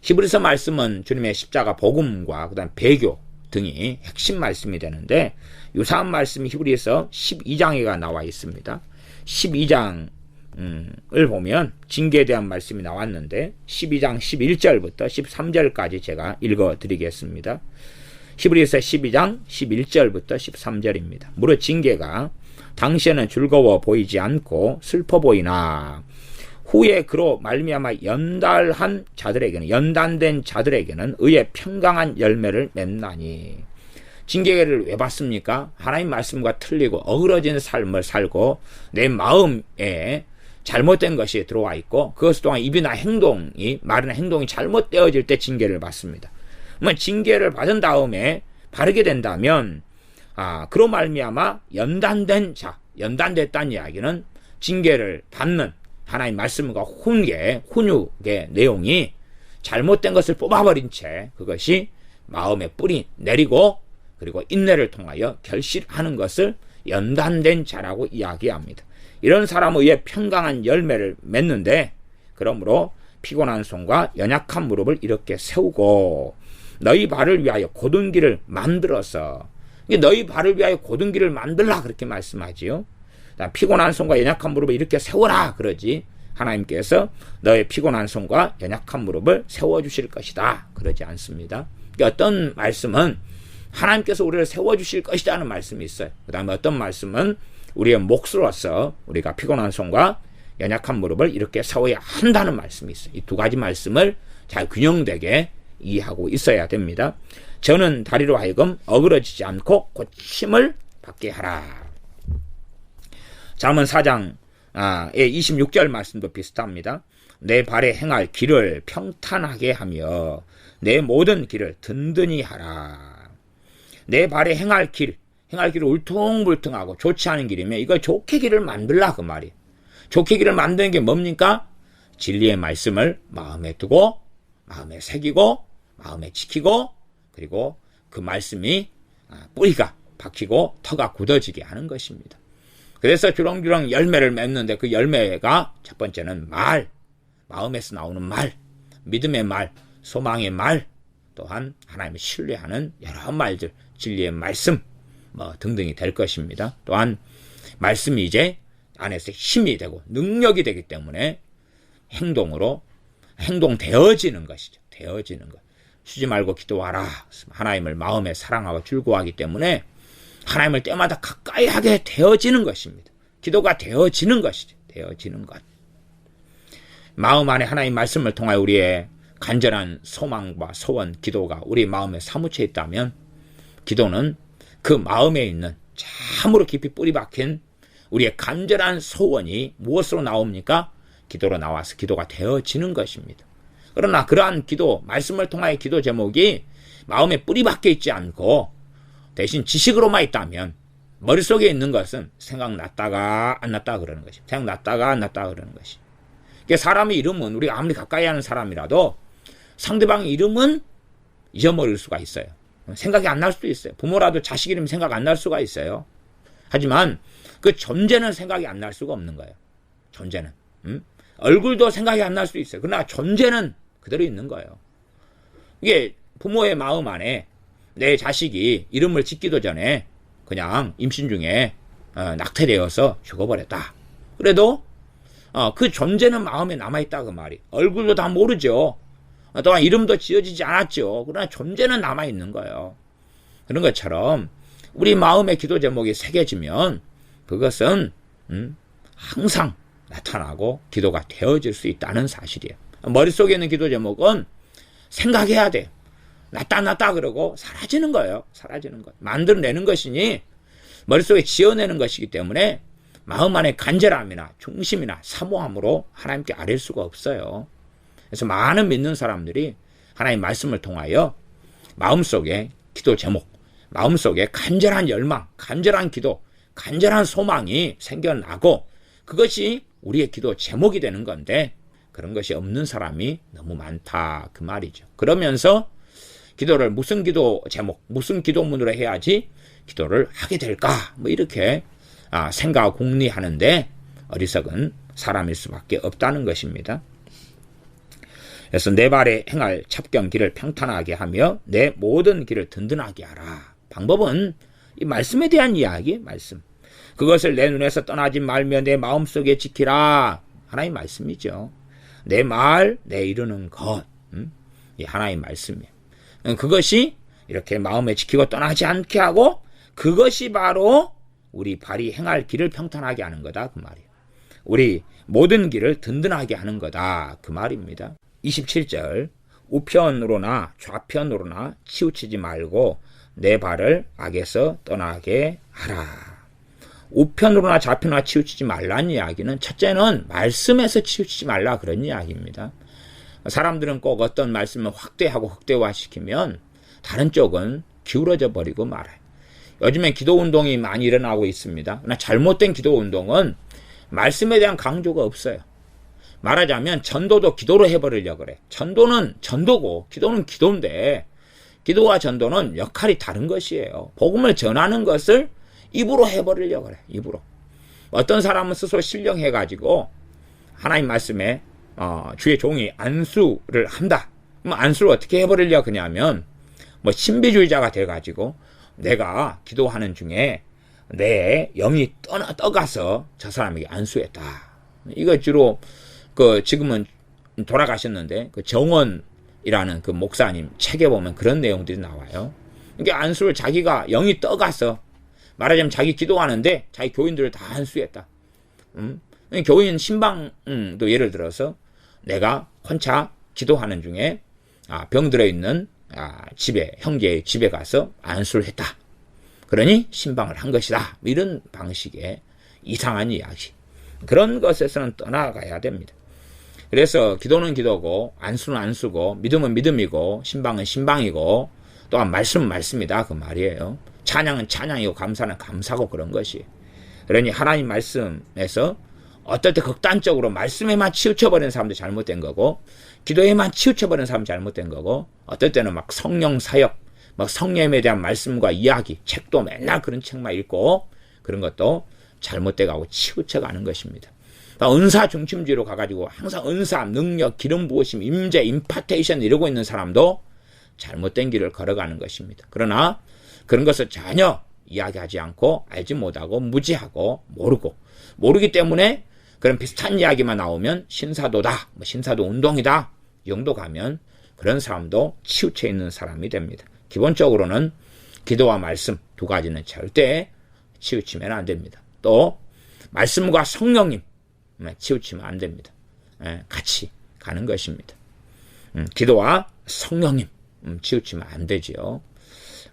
S1: 히브리서 말씀은 주님의 십자가 복음과 그다음 배교 등이 핵심 말씀이 되는데 유사한 말씀이 히브리서 12장에 나와 있습니다. 12장을 보면 징계에 대한 말씀이 나왔는데 12장 11절부터 13절까지 제가 읽어드리겠습니다. 히브리서 12장 11절부터 13절입니다. 무릇 징계가 당시에는 즐거워 보이지 않고 슬퍼 보이나 후에 그로 말미암아 연단된 자들에게는 의의 평강한 열매를 맺나니. 징계를 왜 받습니까? 하나님 말씀과 틀리고 어그러진 삶을 살고 내 마음에 잘못된 것이 들어와 있고 그것 또한 입이나 말이나 행동이 잘못되어질 때 징계를 받습니다. 그러면 징계를 받은 다음에 바르게 된다면 그로 말미암아 연단됐다는 이야기는 징계를 받는 하나님 말씀과 훈육의 내용이 잘못된 것을 뽑아버린 채 그것이 마음에 뿌리 내리고 그리고 인내를 통하여 결실하는 것을 연단된 자라고 이야기합니다. 이런 사람에 의해 평강한 열매를 맺는데 그러므로 피곤한 손과 연약한 무릎을 이렇게 세우고 너희 발을 위하여 곧은 길을 만들어서 너희 발을 위하여 곧은 길을 만들라 그렇게 말씀하지요. 피곤한 손과 연약한 무릎을 이렇게 세워라 그러지 하나님께서 너의 피곤한 손과 연약한 무릎을 세워주실 것이다 그러지 않습니다. 어떤 말씀은 하나님께서 우리를 세워주실 것이라는 말씀이 있어요. 그 다음에 어떤 말씀은 우리의 몫으로서 우리가 피곤한 손과 연약한 무릎을 이렇게 세워야 한다는 말씀이 있어요. 이 두 가지 말씀을 잘 균형되게 이해하고 있어야 됩니다. 저는 다리로 하여금 어그러지지 않고 고침을 받게 하라. 잠언 4장의 26절 말씀도 비슷합니다. 내 발에 행할 길을 평탄하게 하며 내 모든 길을 든든히 하라. 내 발에 행할 길을 울퉁불퉁하고 좋지 않은 길이면 이거 좋게 길을 만들라 그 말이에요. 좋게 길을 만드는 게 뭡니까? 진리의 말씀을 마음에 두고 마음에 새기고 마음에 지키고 그리고 그 말씀이 뿌리가 박히고 터가 굳어지게 하는 것입니다. 그래서 주렁주렁 열매를 맺는데 그 열매가 첫 번째는 마음에서 나오는 말, 믿음의 말, 소망의 말, 또한 하나님을 신뢰하는 여러 말들, 진리의 말씀 등등이 될 것입니다. 또한 말씀이 이제 안에서 힘이 되고 능력이 되기 때문에 행동되어지는 것이죠. 되어지는 것. 쉬지 말고 기도하라. 하나님을 마음에 사랑하고 즐거워하기 때문에 하나님을 때마다 가까이 하게 되어지는 것입니다. 기도가 되어지는 것이죠. 되어지는 것. 마음 안에 하나님 말씀을 통하여 우리의 간절한 소망과 소원, 기도가 우리 마음에 사무쳐 있다면 기도는 그 마음에 있는 참으로 깊이 뿌리 박힌 우리의 간절한 소원이 무엇으로 나옵니까? 기도로 나와서 기도가 되어지는 것입니다. 그러나 그러한 기도, 말씀을 통하여 기도 제목이 마음에 뿌리 박혀 있지 않고 대신 지식으로만 있다면 머릿속에 있는 것은 생각났다가 안 났다가 그러는 것이. 생각났다가 안 났다가 그러는 것이. 그러니까 사람의 이름은 우리가 아무리 가까이 하는 사람이라도 상대방의 이름은 잊어버릴 수가 있어요. 생각이 안 날 수도 있어요. 부모라도 자식 이름 생각 안 날 수가 있어요. 하지만 그 존재는 생각이 안 날 수가 없는 거예요. 존재는. 얼굴도 생각이 안 날 수도 있어요. 그러나 존재는 그대로 있는 거예요. 이게 부모의 마음 안에 내 자식이 이름을 짓기도 전에 그냥 임신 중에 낙태되어서 죽어버렸다. 그래도 그 존재는 마음에 남아있다 그 말이. 얼굴도 다 모르죠. 또한 이름도 지어지지 않았죠. 그러나 존재는 남아있는 거예요. 그런 것처럼 우리 마음의 기도 제목이 새겨지면 그것은 항상 나타나고 기도가 되어질 수 있다는 사실이에요. 머릿속에 있는 기도 제목은 생각해야 돼. 낫다 그러고 사라지는 거예요. 사라지는 거. 만들어내는 것이니 머릿속에 지어내는 것이기 때문에 마음 안의 간절함이나 중심이나 사모함으로 하나님께 아뢰일 수가 없어요. 그래서 많은 믿는 사람들이 하나님 말씀을 통하여 마음속에 기도 제목, 마음속에 간절한 열망, 간절한 기도, 간절한 소망이 생겨나고 그것이 우리의 기도 제목이 되는 건데 그런 것이 없는 사람이 너무 많다 그 말이죠. 그러면서 기도를 무슨 기도 제목, 무슨 기도문으로 해야지 기도를 하게 될까? 뭐 이렇게 생각 공리하는데 어리석은 사람일 수밖에 없다는 것입니다. 그래서 내 발에 행할 첩경 길을 평탄하게 하며 내 모든 길을 든든하게 하라. 방법은 이 말씀에 대한 이야기, 말씀. 그것을 내 눈에서 떠나지 말며 내 마음속에 지키라. 하나님 말씀이죠. 내 말, 내 이루는 것. 이 하나님 말씀이에요. 그것이 이렇게 마음에 지키고 떠나지 않게 하고 그것이 바로 우리 발이 행할 길을 평탄하게 하는 거다 그 말이에요. 우리 모든 길을 든든하게 하는 거다 그 말입니다. 27절 우편으로나 좌편으로나 치우치지 말고 내 발을 악에서 떠나게 하라. 우편으로나 좌편으로나 치우치지 말라는 이야기는 첫째는 말씀에서 치우치지 말라 그런 이야기입니다. 사람들은 꼭 어떤 말씀을 확대하고 극대화시키면 다른 쪽은 기울어져 버리고 말아요. 요즘에 기도운동이 많이 일어나고 있습니다. 그러나 잘못된 기도운동은 말씀에 대한 강조가 없어요. 말하자면 전도도 기도로 해버리려고 그래. 전도는 전도고 기도는 기도인데 기도와 전도는 역할이 다른 것이에요. 복음을 전하는 것을 입으로 해버리려고 그래. 입으로. 어떤 사람은 스스로 신령해가지고 하나님 말씀에 주의 종이 안수를 한다. 그럼 안수를 어떻게 해버리려고 그냐면 신비주의자가 돼가지고 내가 기도하는 중에 내 영이 떠가서 저 사람에게 안수했다. 이거 주로 지금은 돌아가셨는데 정원이라는 그 목사님 책에 보면 그런 내용들이 나와요. 이게 안수를 자기가 영이 떠가서 말하자면 자기 기도하는데 자기 교인들을 다 안수했다. 교인 신방도 예를 들어서 내가 혼자 기도하는 중에 병들어 있는 집에 형제의 집에 가서 안수를 했다. 그러니 신방을 한 것이다. 이런 방식의 이상한 이야기. 그런 것에서는 떠나가야 됩니다. 그래서 기도는 기도고 안수는 안수고 믿음은 믿음이고 신방은 신방이고 또한 말씀은 말씀이다 그 말이에요. 찬양은 찬양이고 감사는 감사고 그런 것이. 그러니 하나님 말씀에서 어떨 때 극단적으로 말씀에만 치우쳐버리는 사람도 잘못된 거고 기도에만 치우쳐버리는 사람도 잘못된 거고 어떨 때는 막 성령 사역, 막 성령에 대한 말씀과 이야기, 책도 맨날 그런 책만 읽고 그런 것도 잘못돼 가고 치우쳐가는 것입니다. 은사 중심주의로 가가지고 항상 은사, 능력, 기름 부으심, 임재, 임파테이션 이러고 있는 사람도 잘못된 길을 걸어가는 것입니다. 그러나 그런 것을 전혀 이야기하지 않고 알지 못하고 무지하고 모르기 때문에 그런 비슷한 이야기만 나오면 신사도다, 신사도 운동이다 이 정도 가면 그런 사람도 치우쳐 있는 사람이 됩니다. 기본적으로는 기도와 말씀 두 가지는 절대 치우치면 안 됩니다. 또 말씀과 성령님 치우치면 안 됩니다. 같이 가는 것입니다. 기도와 성령님 치우치면 안 되지요.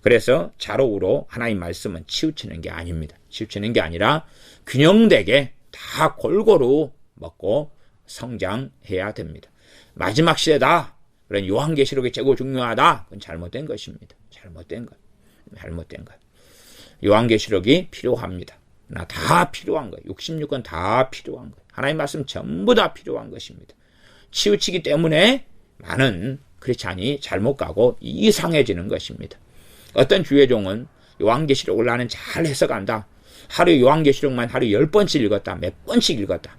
S1: 그래서 좌로우로 하나님 말씀은 치우치는 게 아닙니다. 치우치는 게 아니라 균형되게 다 골고루 먹고 성장해야 됩니다. 마지막 시대다. 그런 요한계시록이 최고 중요하다. 그건 잘못된 것입니다. 잘못된 것. 요한계시록이 필요합니다. 다 필요한 거예요. 66권 다 필요한 거예요. 하나님 말씀 전부 다 필요한 것입니다. 치우치기 때문에 많은 크리스찬이 잘못 가고 이상해지는 것입니다. 어떤 주의 종은 요한계시록을 나는 잘 해석한다. 하루 요한계시록만 하루 10번씩 읽었다. 몇 번씩 읽었다.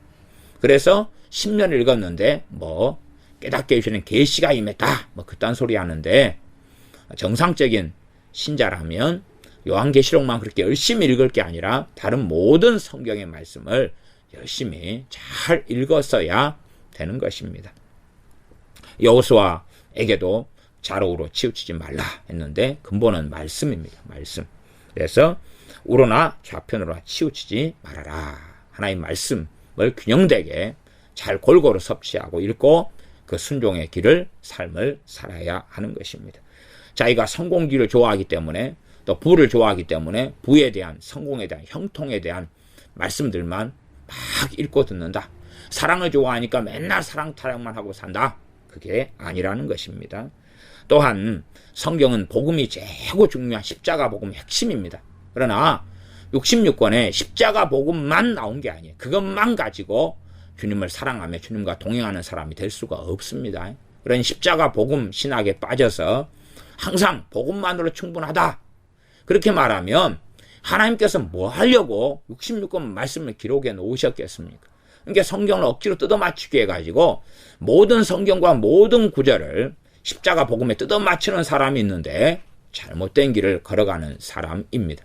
S1: 그래서 10년을 읽었는데 깨닫게 해주시는 계시가 임했다. 그딴 소리 하는데 정상적인 신자라면 요한계시록만 그렇게 열심히 읽을 게 아니라 다른 모든 성경의 말씀을 열심히 잘 읽었어야 되는 것입니다. 여호수아에게도 좌로우로 치우치지 말라 했는데 근본은 말씀입니다. 말씀. 그래서 우로나 좌편으로 치우치지 말아라. 하나님 말씀을 균형되게 잘 골고루 섭취하고 읽고 그 순종의 길을 삶을 살아야 하는 것입니다. 자기가 성공기를 좋아하기 때문에 또 부를 좋아하기 때문에 부에 대한 성공에 대한 형통에 대한 말씀들만 막 읽고 듣는다. 사랑을 좋아하니까 맨날 사랑 타령만 하고 산다. 그게 아니라는 것입니다. 또한 성경은 복음이 최고 중요한 십자가 복음 핵심입니다. 그러나 66권에 십자가 복음만 나온 게 아니에요. 그것만 가지고 주님을 사랑하며 주님과 동행하는 사람이 될 수가 없습니다. 그런 십자가 복음 신학에 빠져서 항상 복음만으로 충분하다. 그렇게 말하면 하나님께서 뭐 하려고 66권 말씀을 기록해 놓으셨겠습니까? 그러니까 성경을 억지로 뜯어맞추게 해가지고 모든 성경과 모든 구절을 십자가 복음에 뜯어맞추는 사람이 있는데 잘못된 길을 걸어가는 사람입니다.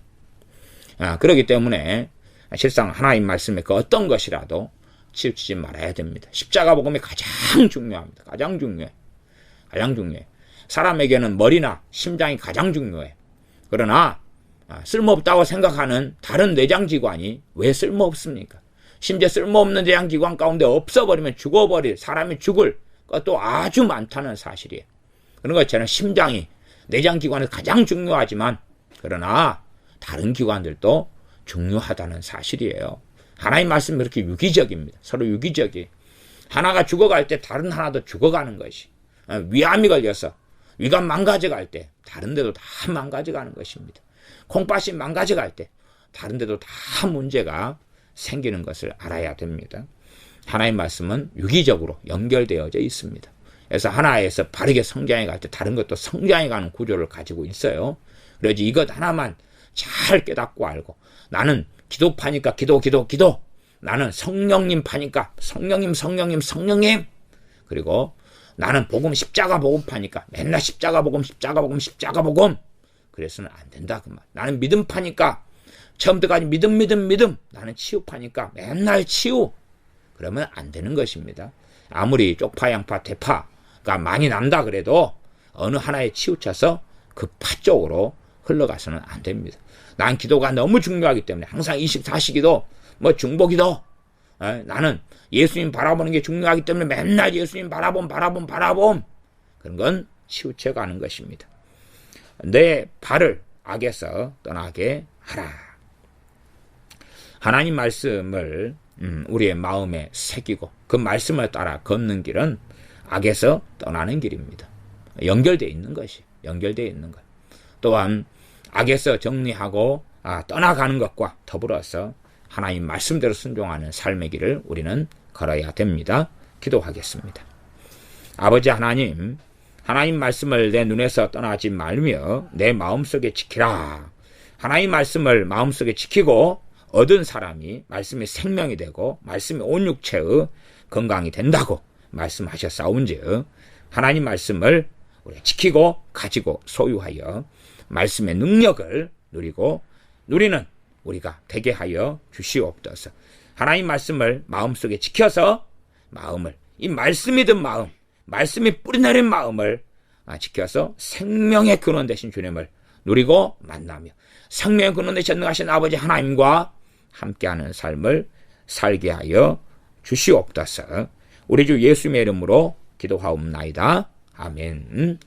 S1: 그렇기 때문에 실상 하나님 말씀에 그 어떤 것이라도 치우치지 말아야 됩니다. 십자가 복음이 가장 중요합니다. 가장 중요해. 가장 중요해. 사람에게는 머리나 심장이 가장 중요해. 그러나 쓸모없다고 생각하는 다른 내장기관이 왜 쓸모없습니까? 심지어 쓸모없는 내장기관 가운데 없어버리면 죽어버릴, 사람이 죽을 것도 아주 많다는 사실이에요. 그런 것처럼 심장이 내장기관에서 가장 중요하지만 그러나 다른 기관들도 중요하다는 사실이에요. 하나님 말씀이 그렇게 유기적입니다. 서로 유기적이에요. 하나가 죽어갈 때 다른 하나도 죽어가는 것이. 위암이 걸려서 위가 망가져갈 때 다른 데도 다 망가져가는 것입니다. 콩팥이 망가져갈 때 다른 데도 다 문제가 생기는 것을 알아야 됩니다. 하나님 말씀은 유기적으로 연결되어져 있습니다. 그래서 하나에서 바르게 성장해 갈 때 다른 것도 성장해 가는 구조를 가지고 있어요. 그래서 이것 하나만 잘 깨닫고 알고 나는 기도파니까 기도. 나는 성령님 파니까 성령님. 그리고 나는 복음 십자가 복음파니까 맨날 십자가 복음. 그래서는 안 된다 그 말. 나는 믿음 파니까 처음부터까지 믿음. 나는 치유 파니까 맨날 치유. 그러면 안 되는 것입니다. 아무리 쪽파, 양파, 대파가 많이 난다 그래도 어느 하나에 치우쳐서 그 파 쪽으로 흘러가서는 안 됩니다. 난 기도가 너무 중요하기 때문에 항상 24시기도 중보기도 나는 예수님 바라보는 게 중요하기 때문에 맨날 예수님 바라봄 그런 건 치우쳐가는 것입니다. 내 발을 악에서 떠나게 하라. 하나님 말씀을 우리의 마음에 새기고 그 말씀을 따라 걷는 길은 악에서 떠나는 길입니다. 연결되어 있는 것이. 또한 악에서 정리하고 떠나가는 것과 더불어서 하나님 말씀대로 순종하는 삶의 길을 우리는 걸어야 됩니다. 기도하겠습니다. 아버지 하나님 말씀을 내 눈에서 떠나지 말며 내 마음속에 지키라. 하나님 말씀을 마음속에 지키고 얻은 사람이 말씀이 생명이 되고 말씀이 온 육체의 건강이 된다고 말씀하셨사온즉 하나님 말씀을 우리가 지키고 가지고 소유하여 말씀의 능력을 누리고 누리는 우리가 되게 하여 주시옵소서. 하나님 말씀을 마음속에 지켜서 이 말씀이 든 마음, 말씀이 뿌리내린 마음을 지켜서 생명의 근원 되신 주님을 누리고 만나며 생명의 근원 되신 전능하신 아버지 하나님과 함께하는 삶을 살게 하여 주시옵소서. 우리 주 예수님의 이름으로 기도하옵나이다. 아멘.